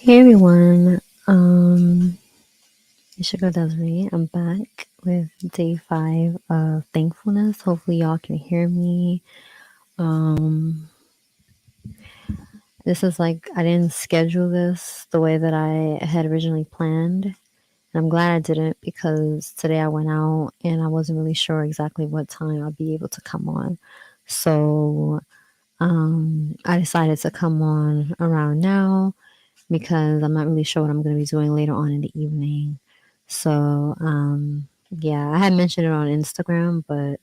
Hey everyone, it's your girl Desiree. I'm back with day 5 of Thankfulness. Hopefully, y'all can hear me. Um, this is like I didn't schedule this the way that I had originally planned. And I'm glad I didn't because today I went out and I wasn't really sure exactly what time I'd be able to come on. So, I decided to come on around now because I'm not really sure what I'm going to be doing later on in the evening. So, yeah, I had mentioned it on Instagram, but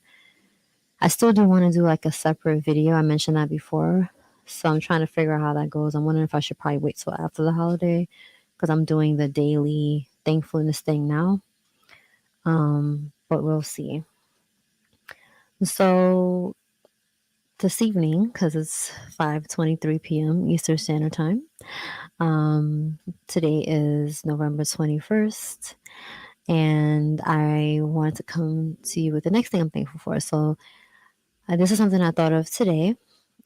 I still do want to do like a separate video. I mentioned that before. So I'm trying to figure out how that goes. I'm wondering if I should probably wait till after the holiday because I'm doing the daily thankfulness thing now. But we'll see. So this evening, because it's 5:23 p.m. Eastern Standard Time, today is November 21st. And I wanted to come to you with the next thing I'm thankful for. So, this is something I thought of today,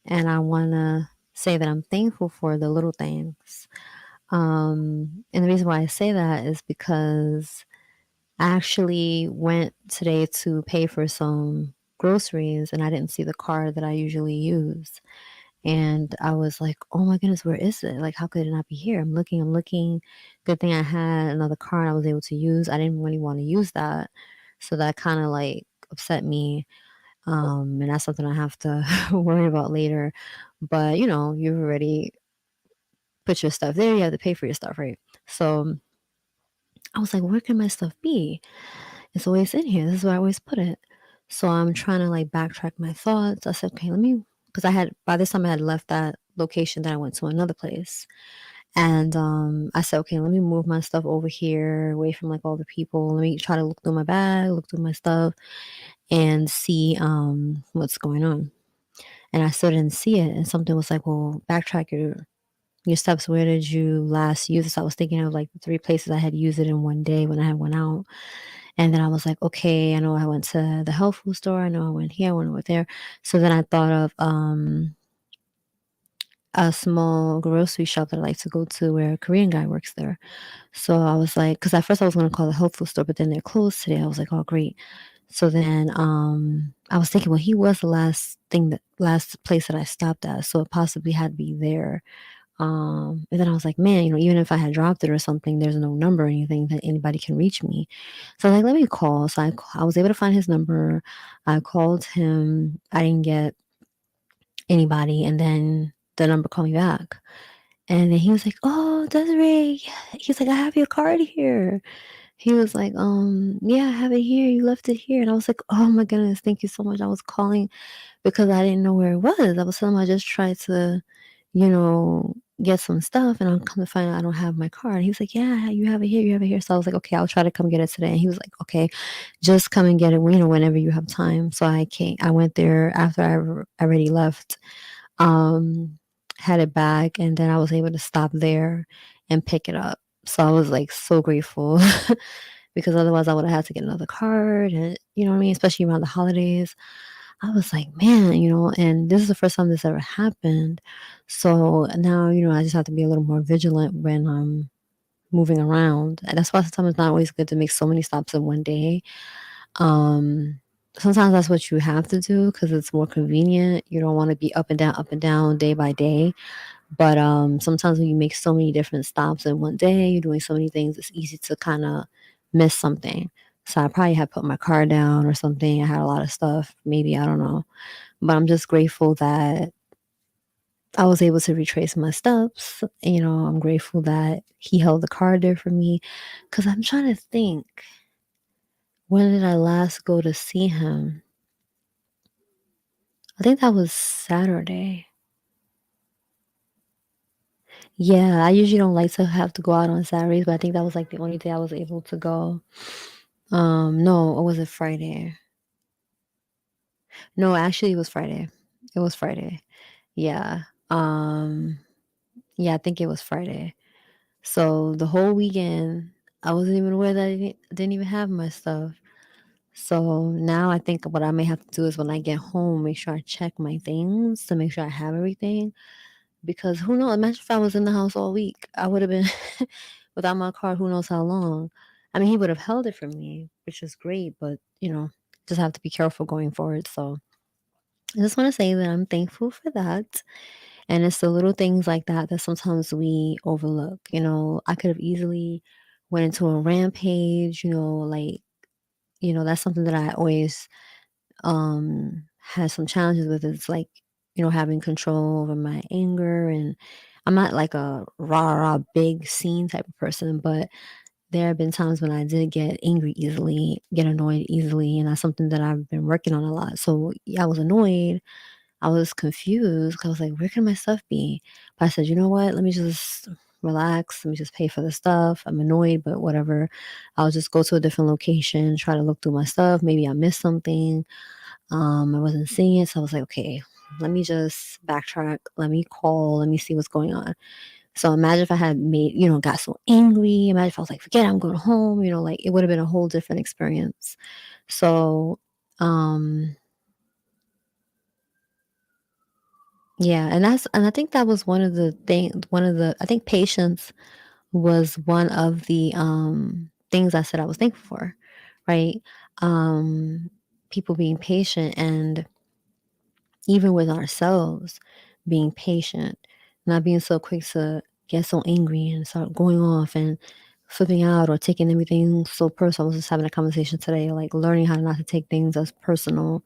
and I want to say that I'm thankful for the little things. And the reason why I say that is because I actually went today to pay for some groceries and I didn't see the card that I usually use. And I was like, "Oh my goodness, where is it? Like, how could it not be here?" I'm looking. Good thing I had another card I was able to use. I didn't really want to use that. So that kind of like upset me. And that's something I have to worry about later. But you've already put your stuff there. You have to pay for your stuff, right? So I was like, where can my stuff be? It's always in here. This is where I always put it. So I'm trying to like backtrack my thoughts. I said, okay, because by this time I had left that location that I went to another place. And I said, okay, let me move my stuff over here away from like all the people. Let me try to look through my bag, look through my stuff, and see what's going on. And I still didn't see it. And something was like, well, backtrack your steps. Where did you last use this? I was thinking of like the 3 places I had used it in one day when I had went out. And then I was like, okay, I know I went to the health food store. I know I went here, I went there. So then I thought of a small grocery shop that I like to go to where a Korean guy works there. So I was like, because at first I was going to call the health food store, but then they're closed today. I was like, oh, great. So then I was thinking, well, he was the last place that I stopped at. So it possibly had to be there. And then I was like, man, even if I had dropped it or something, there's no number or anything that anybody can reach me. So I was like, let me call. So I was able to find his number. I called him. I didn't get anybody. And then the number called me back. And then he was like, "Oh, Desiree." He's like, "I have your card here." He was like, "Yeah, I have it here. You left it here." And I was like, "Oh my goodness, thank you so much." I was calling because I didn't know where it was. I was telling him I just tried to, get some stuff, and I'm come to find out I don't have my card. He was like, "Yeah, you have it here. You have it here." So I was like, "Okay, I'll try to come get it today." And he was like, "Okay, just come and get it, whenever you have time." So I came. I went there after I already left, um, had it back, and then I was able to stop there and pick it up. So I was like so grateful because otherwise I would have had to get another card, and you know what I mean, especially around the holidays. I was like, man, and this is the first time this ever happened. So now, I just have to be a little more vigilant when I'm moving around. And that's why sometimes it's not always good to make so many stops in one day. Um, Sometimes that's what you have to do because it's more convenient. You don't want to be up and down day by day. But sometimes when you make so many different stops in one day, you're doing so many things, it's easy to kind of miss something. So I probably had put my car down or something. I had a lot of stuff. Maybe, I don't know. But I'm just grateful that I was able to retrace my steps. I'm grateful that he held the car there for me because I'm trying to think. When did I last go to see him? I think that was Saturday. Yeah, I usually don't like to have to go out on Saturdays, but I think that was like the only day I was able to go. No, or was it Friday? No, actually it was Friday. It was Friday. Yeah. Um, yeah, I think it was Friday. So the whole weekend, I wasn't even aware that I didn't even have my stuff. So now I think what I may have to do is when I get home, make sure I check my things to make sure I have everything. because who knows? Imagine if I was in the house all week. I would have been without my card who knows how long. I mean, he would have held it for me, which is great, but, just have to be careful going forward. So I just want to say that I'm thankful for that. And it's the little things like that that sometimes we overlook. I could have easily went into a rampage, like, that's something that I always had some challenges with. It's like, having control over my anger, and I'm not like a rah big scene type of person, but there have been times when I did get angry easily, get annoyed easily, and that's something that I've been working on a lot. So yeah, I was annoyed. I was confused 'cause I was like, where can my stuff be? But I said, you know what? Let me just relax. Let me just pay for the stuff. I'm annoyed, but whatever. I'll just go to a different location, try to look through my stuff. Maybe I missed something. I wasn't seeing it. So I was like, okay, let me just backtrack. Let me call. Let me see what's going on. So imagine if I had got so angry. Imagine if I was like, forget it, I'm going home, like it would have been a whole different experience. So, um, yeah, and I think that was I think patience was one of the things I said I was thankful for, right? Um, People being patient, and even with ourselves, being patient, not being so quick to get so angry and start going off and flipping out or taking everything so personal. I was just having a conversation today, like learning how not to take things as personal,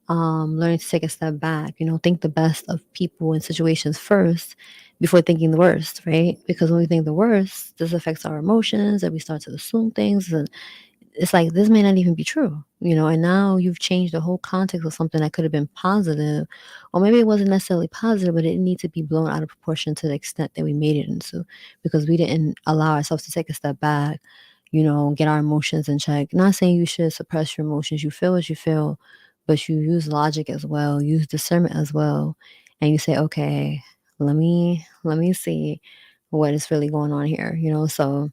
learning to take a step back, think the best of people and situations first before thinking the worst, right? Because when we think the worst, this affects our emotions and we start to assume things, and it's like this may not even be true, and now you've changed the whole context of something that could have been positive, or maybe it wasn't necessarily positive, but it didn't need to be blown out of proportion to the extent that we made it into, because we didn't allow ourselves to take a step back, get our emotions in check. Not saying you should suppress your emotions. You feel what you feel, but you use logic as well, use discernment as well, and you say, okay, let me see what is really going on here, so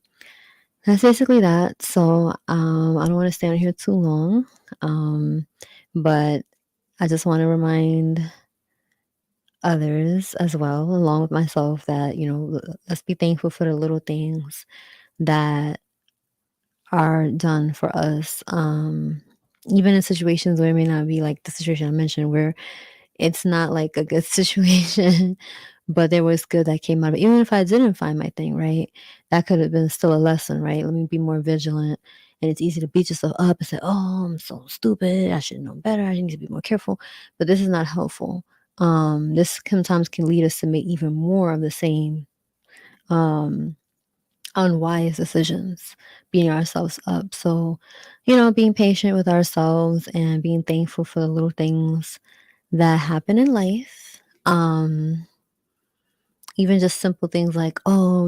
that's basically that. So, I don't want to stay on here too long, um, but I just want to remind others as well, along with myself, that let's be thankful for the little things that are done for us. Even in situations where it may not be like the situation I mentioned, where it's not like a good situation, but there was good that came out of it. Even if I didn't find my thing, right? That could have been still a lesson, right? Let me be more vigilant. And it's easy to beat yourself up and say, oh, I'm so stupid. I should know better. I need to be more careful. But this is not helpful. This sometimes can lead us to make even more of the same um, unwise decisions, beating ourselves up. So, being patient with ourselves and being thankful for the little things that happen in life. Even just simple things like, oh,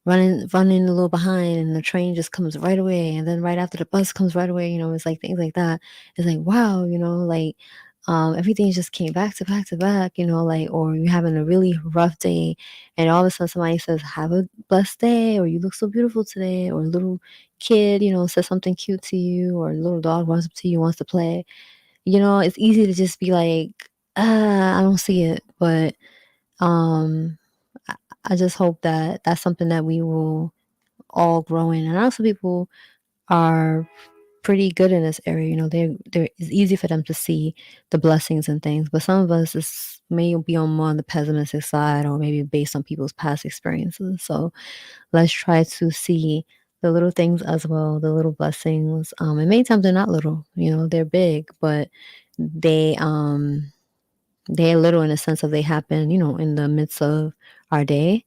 running a little behind and the train just comes right away. And then right after the bus comes right away, it's like things like that. It's like, wow, like everything just came back to back to back, like, or you're having a really rough day and all of a sudden somebody says, have a blessed day, or you look so beautiful today, or a little kid, says something cute to you, or a little dog runs up to you, wants to play. It's easy to just be like, I don't see it. But um, I I just hope that that's something that we will all grow in. And also, people are pretty good in this area. It's easy for them to see the blessings and things, but some of us may be on more on the pessimistic side, or maybe based on people's past experiences. So let's try to see the little things as well, the little blessings. And many times they're not little. They're big, but they um they're little in the sense of they happen, in the midst of our day.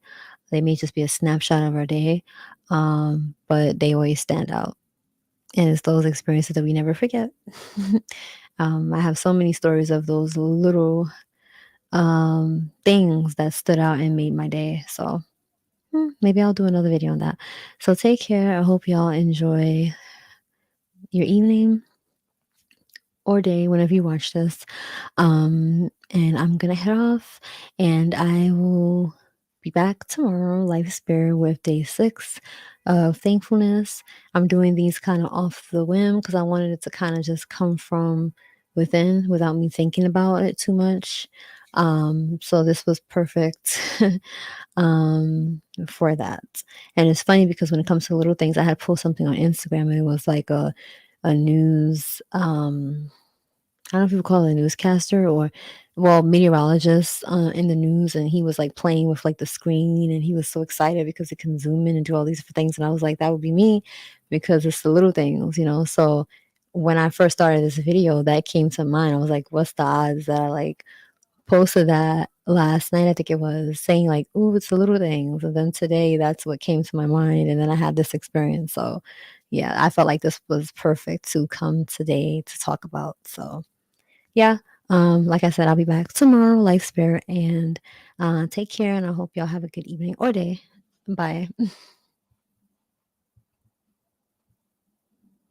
They may just be a snapshot of our day, but they always stand out. And it's those experiences that we never forget. I have so many stories of those little things that stood out and made my day. So maybe I'll do another video on that. So take care. I hope y'all enjoy your evening or day whenever you watch this. And I'm gonna head off, and I will be back tomorrow, Life Spirit, with day 6 of thankfulness. I'm doing these kind of off the whim because I wanted it to kind of just come from within without me thinking about it too much. So this was perfect for that. And it's funny because when it comes to little things, I had posted something on Instagram and it was like a news I don't know if you would call it a newscaster or, well, meteorologist in the news, and he was like playing with like the screen, and he was so excited because he can zoom in and do all these different things. And I was like, that would be me because it's the little things, you know. So when I first started this video, that came to mind. I was like, what's the odds that I like posted that last night? I think it was saying like, "Ooh, it's the little things," and then today, that's what came to my mind, and then I had this experience. So yeah, I felt like this was perfect to come today to talk about. So. Yeah. Like I said, I'll be back tomorrow, Life Spirit, and take care. And I hope y'all have a good evening or day. Bye.